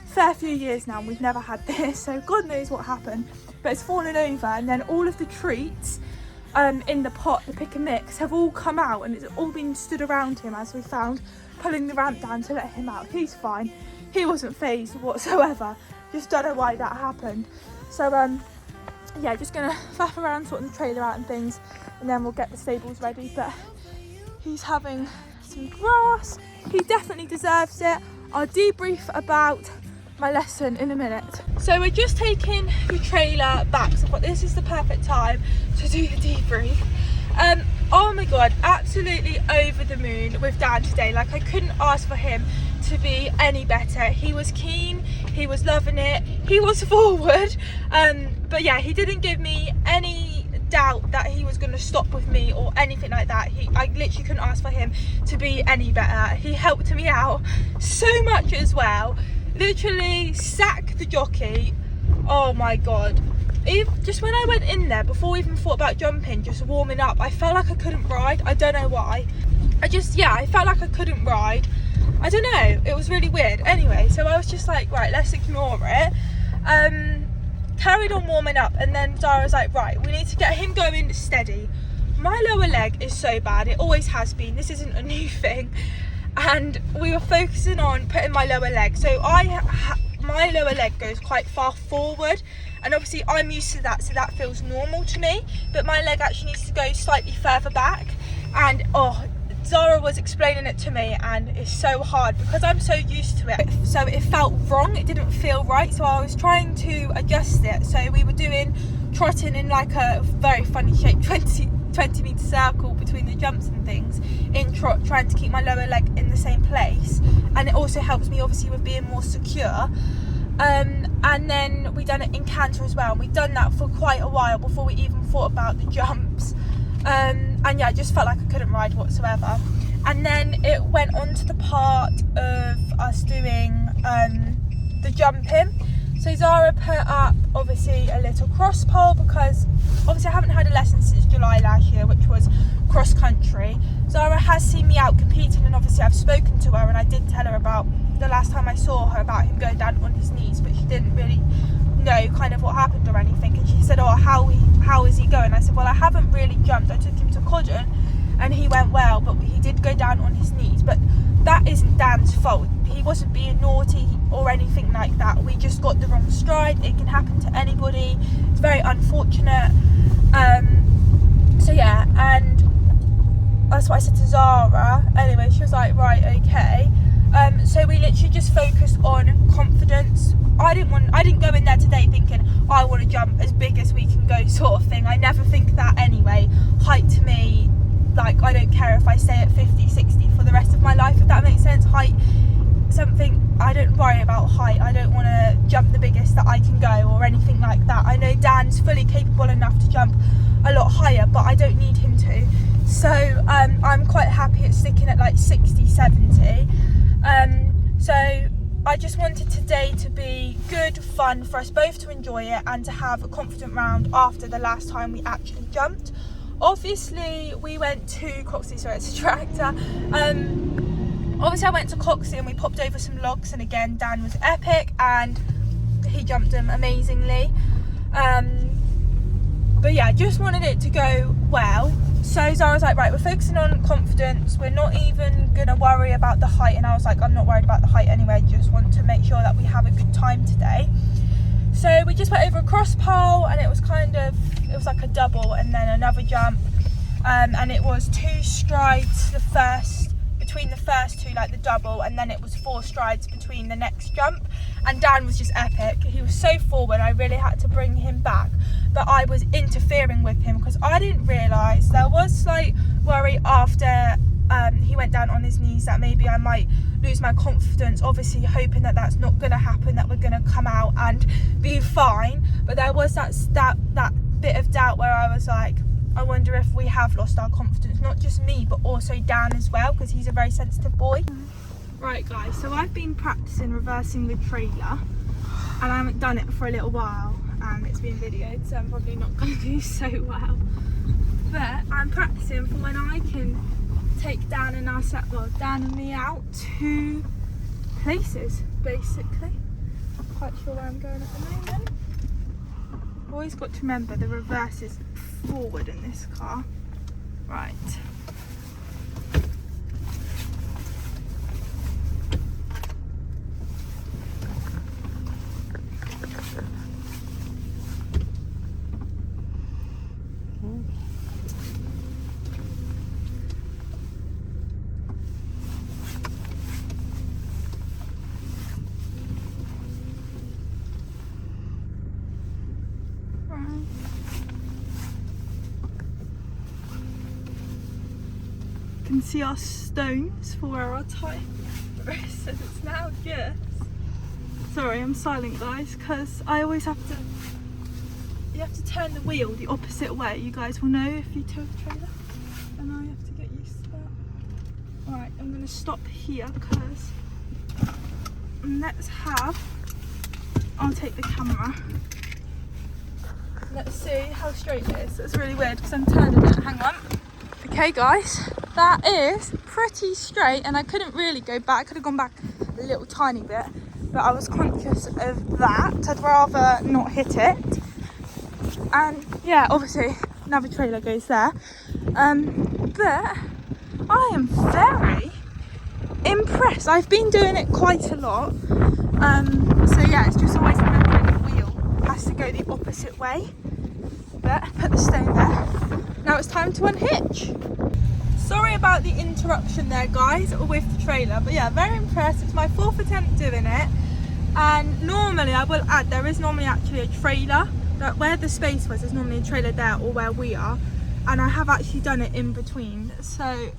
fair few years now and we've never had this, so God knows what happened, but it's fallen over, and then all of the treats in the pot, the pick and mix, have all come out, and it's all been stood around him as we found, pulling the ramp down to let him out. He's fine, he wasn't phased whatsoever, just don't know why that happened. So yeah, just gonna faff around sorting the trailer out and things, and then we'll get the stables ready. But he's having some grass, he definitely deserves it. I'll debrief about my lesson in a minute. So we're just taking the trailer back, so I thought this is the perfect time to do the debrief. Oh my god, absolutely over the moon with Dan today. Like, I couldn't ask for him to be any better. He was keen, he was loving it, he was forward, but yeah, he didn't give me any doubt that he was going to stop with me or anything like that. I literally couldn't ask for him to be any better. He helped me out so much as well. Literally sacked the jockey. Oh my god, just when I went in there, before we even thought about jumping, just warming up, I felt like I couldn't ride. I don't know why. I felt like I couldn't ride. I don't know, it was really weird. Anyway, so I was just like, right, let's ignore it. Carried on warming up, and then Zara was like, right, we need to get him going steady. My lower leg is so bad, it always has been, this isn't a new thing, and we were focusing on putting my lower leg, so my lower leg goes quite far forward, and obviously I'm used to that, so that feels normal to me, but my leg actually needs to go slightly further back. And Zara was explaining it to me, and it's so hard because I'm so used to it, so it felt wrong, it didn't feel right, so I was trying to adjust it. So we were doing trotting in like a very funny shape 20 metre circle between the jumps and things in trot, trying to keep my lower leg in the same place, and it also helps me obviously with being more secure. And then we done it in canter as well, and we've done that for quite a while before we even thought about the jumps. And yeah, I just felt like I couldn't ride whatsoever. And then it went on to the part of us doing the jumping. So Zara put up obviously a little cross pole, because obviously I haven't had a lesson since July last year, which was cross country. Zara has seen me out competing, and obviously I've spoken to her, and I did tell her about the last time I saw her about him going down on his knees, but she didn't really know kind of what happened or anything. And she said, oh, how is he going? I said, well, I haven't really jumped, I took him to Codden and he went well, but he did go down on his knees. But that isn't Dan's fault, he wasn't being naughty or anything like that. We just got the wrong stride. It can happen to anybody, it's very unfortunate. So yeah, and that's what I said to Zara. Anyway, she was like, right, okay. So we literally just focused on confidence. I didn't go in there today thinking, I want to jump as big as we can go sort of thing. I never think that anyway. Height to me, like, I don't care if I stay at 50, 60 for the rest of my life, if that makes sense. Height, something, I don't worry about height. I don't want to jump the biggest that I can go or anything like that. I know Dan's fully capable enough to jump a lot higher, but I don't need him to. So I'm quite happy at sticking at like 60, 70. So I just wanted today to be good fun for us both to enjoy it, and to have a confident round after the last time we actually jumped. Obviously we went to Coxley, sorry, it's a tractor. Obviously I went to Coxley and we popped over some logs, and again Dan was epic and he jumped them amazingly. But yeah, just wanted it to go well. So Zara was like, right, we're focusing on confidence, we're not even gonna worry about the height. And I was like, I'm not worried about the height anyway, just want to make sure that we have a good time today. So we just went over a cross pole, and it was like a double and then another jump, and it was 2 strides between the first two, like the double, and then it was 4 strides between the next jump. And Dan was just epic, he was so forward, I really had to bring him back, but I was interfering with him because I didn't realise there was slight worry after he went down on his knees that maybe I might lose my confidence, obviously hoping that that's not going to happen, that we're going to come out and be fine. But there was that bit of doubt where I was like, I wonder if we have lost our confidence, not just me but also Dan as well, because he's a very sensitive boy. Right guys, so I've been practicing reversing the trailer, and I haven't done it for a little while, and it's been videoed, so I'm probably not going to do so well, but I'm practicing for when I can take Dan and me out to places basically. quite sure where I'm going at the moment. Always got to remember the reverse is forward in this car. Right. Can see our stones for where our tyre is, and it's now just. Sorry, I'm silent, guys, because I always have to. You have to turn the wheel the opposite way. You guys will know if you tow the trailer, and I have to get used to that. Right, I'm going to stop here because let's have. I'll take the camera. Let's see how straight it is. It's really weird because I'm turning it. Hang on. Okay, guys. That is pretty straight, and I couldn't really go back. I could have gone back a little tiny bit, but I was conscious of that. I'd rather not hit it. And yeah, obviously another trailer goes there. But I am very impressed. I've been doing it quite a lot. So yeah, it's just always remembering the wheel has to go the opposite way. But put the stone there. Now it's time to unhitch. Sorry about the interruption there, guys, with the trailer, but yeah, very impressed. It's my 4th attempt doing it, and normally, I will add, there is normally actually a trailer, that where the space was, there's normally a trailer there, or where we are, and I have actually done it in between, so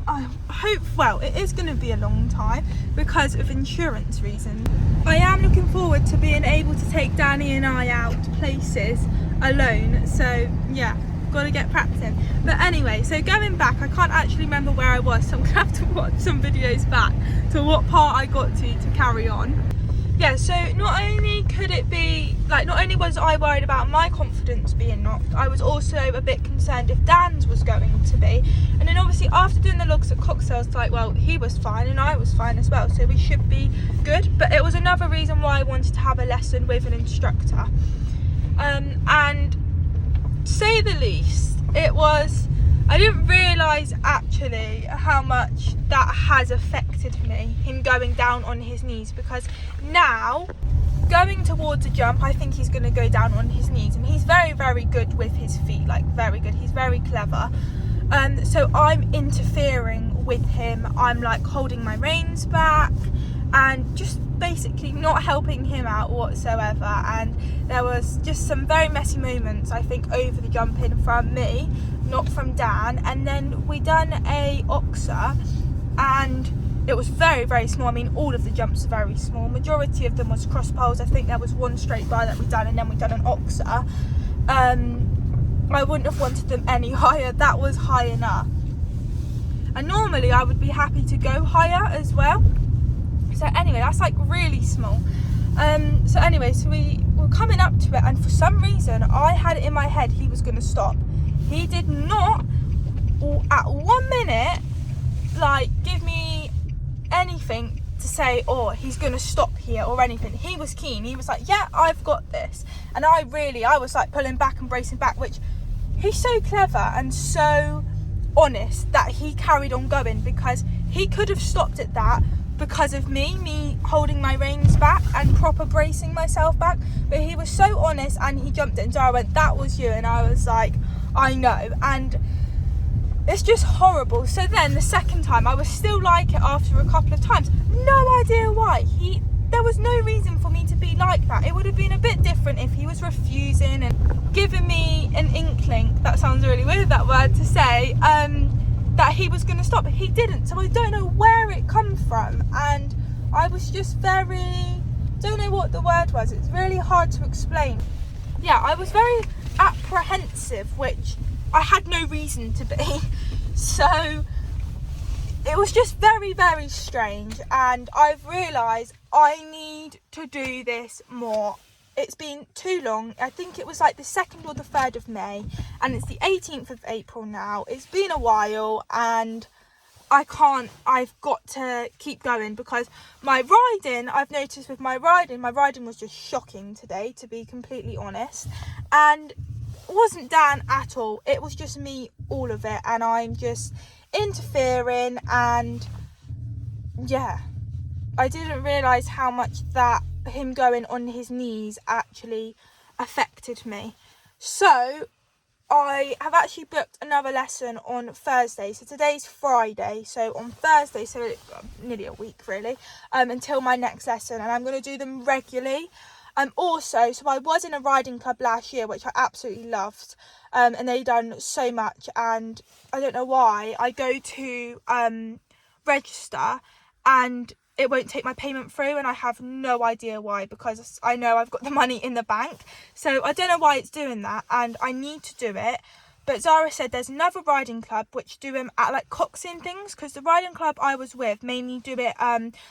I hope, well, it is going to be a long time because of insurance reasons. I am looking forward to being able to take Danny and I out places alone, so yeah. Got to get practicing. But anyway, so going back, I can't actually remember where I was, so I'm gonna have to watch some videos back to what part I got to carry on. Yeah, so not only could it be like, not only was I worried about my confidence being knocked, I was also a bit concerned if Dan's was going to be. And then obviously after doing the logs at Coxhill, it's like, well, he was fine and I was fine as well, so we should be good. But it was another reason why I wanted to have a lesson with an instructor. And to say the least, I didn't realise actually how much that has affected me, him going down on his knees, because now going towards a jump, I think he's going to go down on his knees, and he's very, very good with his feet, like very good, he's very clever. So I'm interfering with him, I'm like holding my reins back and just basically not helping him out whatsoever, and there was just some very messy moments, I think, over the jumping from me, not from Dan. And then we done a Oxa, and it was very, very small. I mean, all of the jumps are very small, majority of them was cross poles. I think there was one straight bar that we done, and then we done an Oxa. I wouldn't have wanted them any higher, that was high enough, and normally I would be happy to go higher as well. So anyway, that's like really small. So anyway, so we were coming up to it, and for some reason I had it in my head he was going to stop. He did not at 1 minute like give me anything to say, oh, he's going to stop here or anything. He was keen. He was like, yeah, I've got this. And I was like pulling back and bracing back, which he's so clever and so honest that he carried on going, because he could have stopped at that because of me holding my reins back and proper bracing myself back, but he was so honest and he jumped it, and Dara went, that was you, and I was like, I know. And it's just horrible. So then the second time I was still like it after a couple of times, no idea why. There was no reason for me to be like that. It would have been a bit different if he was refusing and giving me an inkling, that sounds really weird, that word to say, that he was going to stop, but he didn't. So I don't know where it come from, and I was just don't know what the word was, it's really hard to explain. Yeah, I was very apprehensive, which I had no reason to be. So it was just very, very strange, and I've realised I need to do this more. It's been too long. I think it was like the 2nd or the 3rd of May, and it's the 18th of April now. It's been a while, and I've got to keep going, because my riding, I've noticed with my riding was just shocking today, to be completely honest. And it wasn't Dan at all, it was just me, all of it, and I'm just interfering. And yeah, I didn't realise how much that him going on his knees actually affected me. So I have actually booked another lesson on Thursday. So today's Friday, so on Thursday, so nearly a week really, until my next lesson, and I'm going to do them regularly. Also, so I was in a riding club last year, which I absolutely loved, and they done so much, and I don't know why I go to register and it won't take my payment through, and I have no idea why, because I know I've got the money in the bank. So I don't know why it's doing that, and I need to do it. But Zara said there's another riding club which do them at like Coxey and things, because the riding club I was with mainly do it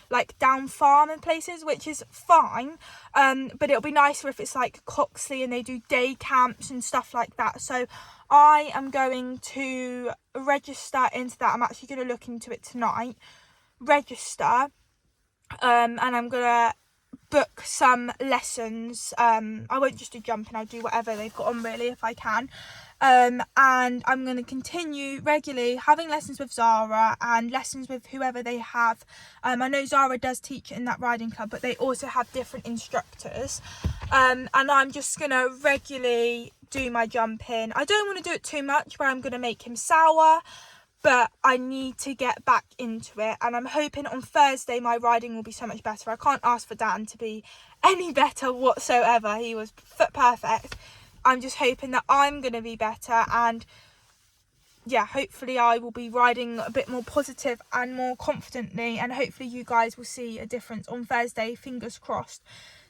like down farm and places, which is fine, but it'll be nicer if it's like Coxey and they do day camps and stuff like that. So I am going to register into that. I'm actually going to look into it tonight, register, and I'm gonna book some lessons. I won't just do jumping, I'll do whatever they've got on really, if I can. And I'm going to continue regularly having lessons with Zara and lessons with whoever they have. I know Zara does teach in that riding club, but they also have different instructors. And I'm just going to regularly do my jumping. I don't want to do it too much where I'm going to make him sour, but I need to get back into it, and I'm hoping on Thursday my riding will be so much better. I can't ask for Dan to be any better whatsoever. He was foot perfect. I'm just hoping that I'm going to be better, and yeah, hopefully I will be riding a bit more positive and more confidently, and hopefully you guys will see a difference on Thursday, fingers crossed.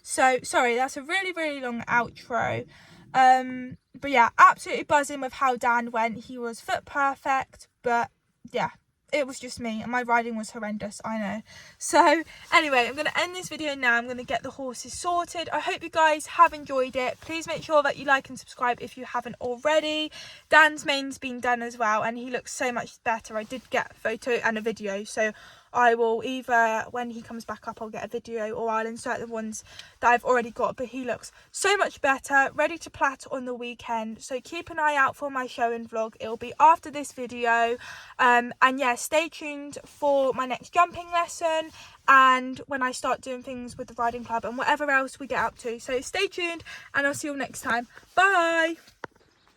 So sorry, that's a really, really long outro. But yeah, absolutely buzzing with how Dan went. He was foot perfect, but yeah, it was just me, and my riding was horrendous, I know. So anyway, I'm going to end this video now. I'm going to get the horses sorted. I hope you guys have enjoyed it. Please make sure that you like and subscribe if you haven't already. Dan's mane's been done as well, and he looks so much better. I did get a photo and a video, so I will either, when he comes back up, I'll get a video, or I'll insert the ones that I've already got. But he looks so much better, ready to plat on the weekend. So keep an eye out for my showing vlog. It'll be after this video. And yeah, stay tuned for my next jumping lesson, and when I start doing things with the riding club and whatever else we get up to. So stay tuned, and I'll see you next time. Bye.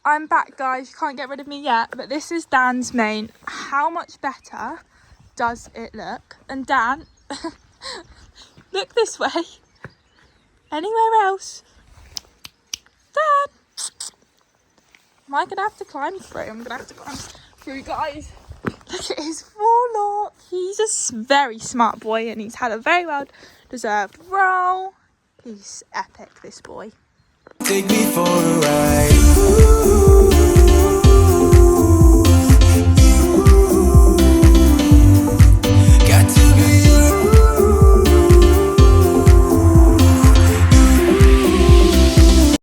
I'm back, guys. You can't get rid of me yet, but this is Dan's mane. How much better does it look? And Dan, look this way. Anywhere else? Dan, am I gonna have to climb through? I'm gonna have to climb through, guys. Look at his forelock. He's a very smart boy, and he's had a very well deserved roll. He's epic, this boy. Take me for a ride.